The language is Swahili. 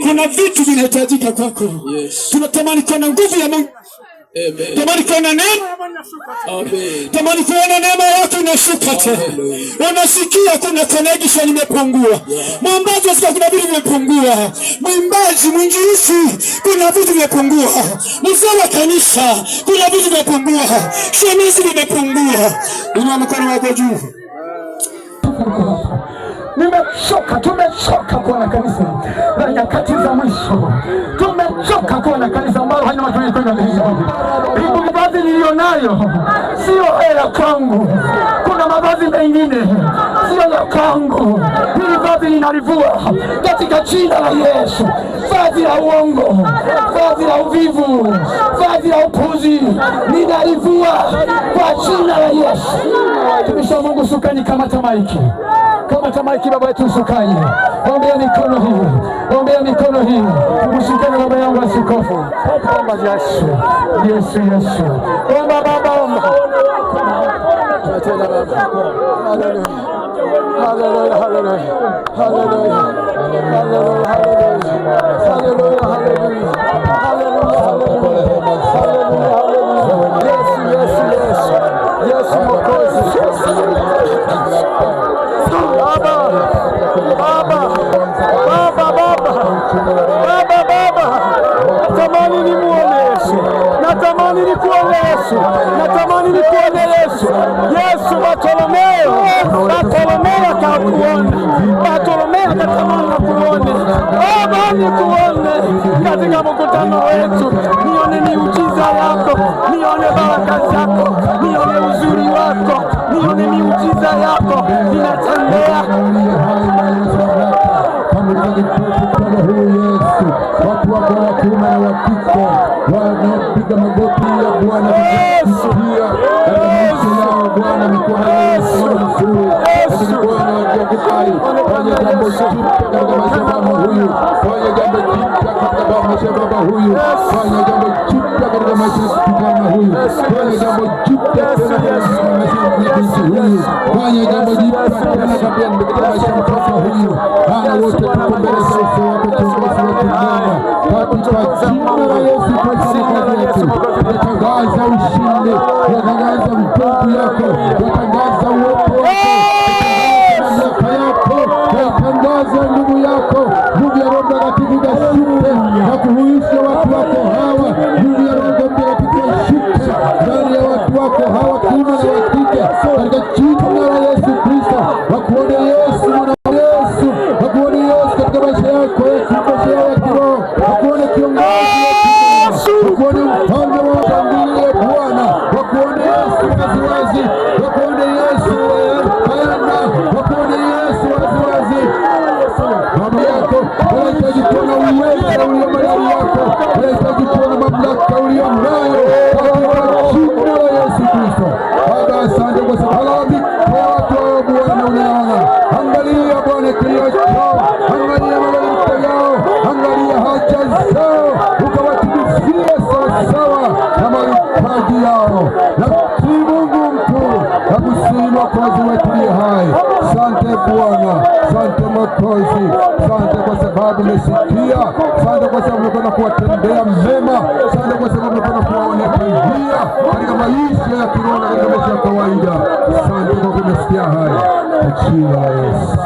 Kuna vitu vinahitajika kwako. Yes. Tunatamani kuona nguvu ya Mungu. Amen. Tamani kuona neema. Amen. Tamani kuona neema yako inashuka tena. Unasikia kuna connection imepungua. Mwimbaji asikia kuna vitu vimepungua. Mwimbaji, mwinjilisti, kuna vitu vimepungua. Mzee wa kanisa, kuna vitu vimepungua. Shemisi vimepungua. Inua mkono wako juu. Tumechoka kuona kanisa la nyakati za mwisho. Tumechoka kuona kanisa ambalo halina matumaini kwenda mbinguni. Hii mavazi nilionayo sio hela kwangu. Kuna mavazi mengine sio ya kwangu. Hili vazi ninalivua katika jina la Yesu. Vazi la uongo, vazi la uvivu, vazi la upuzi ninalivua kwa jina la Yesu. Tumisha Mungu, sukani kama tamaiki. Kama tamaiki baba yetu sukani. Ombea mikono hii. Ombea mikono hii. Mshikane baba yangu askofu. Omba Yesu. Yesu Yesu. Omba baba omba. Tena baba. Haleluya. Haleluya haleluya. Haleluya. Haleluya haleluya. Haleluya haleluya. Haleluya haleluya. Yesu Yesu Yesu. Yesu Mwokozi. Baba, natamani nimuone Yesu, natamani nikuone Yesu, natamani nikuone Yesu. Yesu, Bartolomeo akakuone, Bartolomeo akatamani kukuone. Baba, nikuone katika mkutano wetu, nione miujiza yako, nione baraka zako, nione uzuri wako, nione miujiza yako inatembea. Watu wako wa kiume na wa kike wanapiga magoti ya Bwana kusikia katika maisha yao. Bwana mikono yao mzuri katika mikono ya kukali. Fanya jambo jipya katika maisha ya mama huyu, fanya jambo jipya katika maisha ya baba huyu, fanya jambo jipya katika maisha ya kijana huyu, fanya jambo jipya katika maisha ya binti huyu, fanya jambo jipya katika maisha ya mtoto huyu. Hana wote tuko mbele za uso wako, kiongozi wetu mwema, katika jina la Yesu Kristo yetu. Tunatangaza ushindi, tunatangaza nguvu yako, tunatangaza uwepo wako, mamlaka yako, tunatangaza nguvu yako, nguvu ya Roho Mtakatifu ikashuke na kuhuisha watu wako hawa. Nguvu ya Roho Mtakatifu ikashuke ndani ya watu wako hawa, kiume na wa kike, katika jina la Yesu Kristo. Wakuone Yesu, mwana wa Yesu, wakuone Yesu katika maisha yako, maisha yao ya kiroho, wakuone kiongozi, wakuone mfalme wa tangulie Bwana, wakuone Yesu waziwazi, wakuone Yesu bayana, wakuone Yesu waziwazi. Baba yako wanahitaji kuona uwezo ulio ndani yako, wanahitaji kuona mamlaka ulio nayo katika jina la Yesu Kristo. Baba, asante kwa sababu kwa watu wao Bwana unaona. Angalia Bwana kilio chao, angalia malalamiko yao, angalia haja zao, ukawatimizie sawasawa na mahitaji yao. Na Mungu mkuu, nakusihi Mwokozi wetu aliye hai. Asante Bwana, asante Mwokozi, asante kwa sababu umesikia, asante kwa sababu umekuwa kuwatendea mema, asante kwa sababu umekuwa kuwaonekania katika maisha ya kiroho na katika maisha ya kawaida. Asante kwa kumesikia haya, kwa jina la Yesu.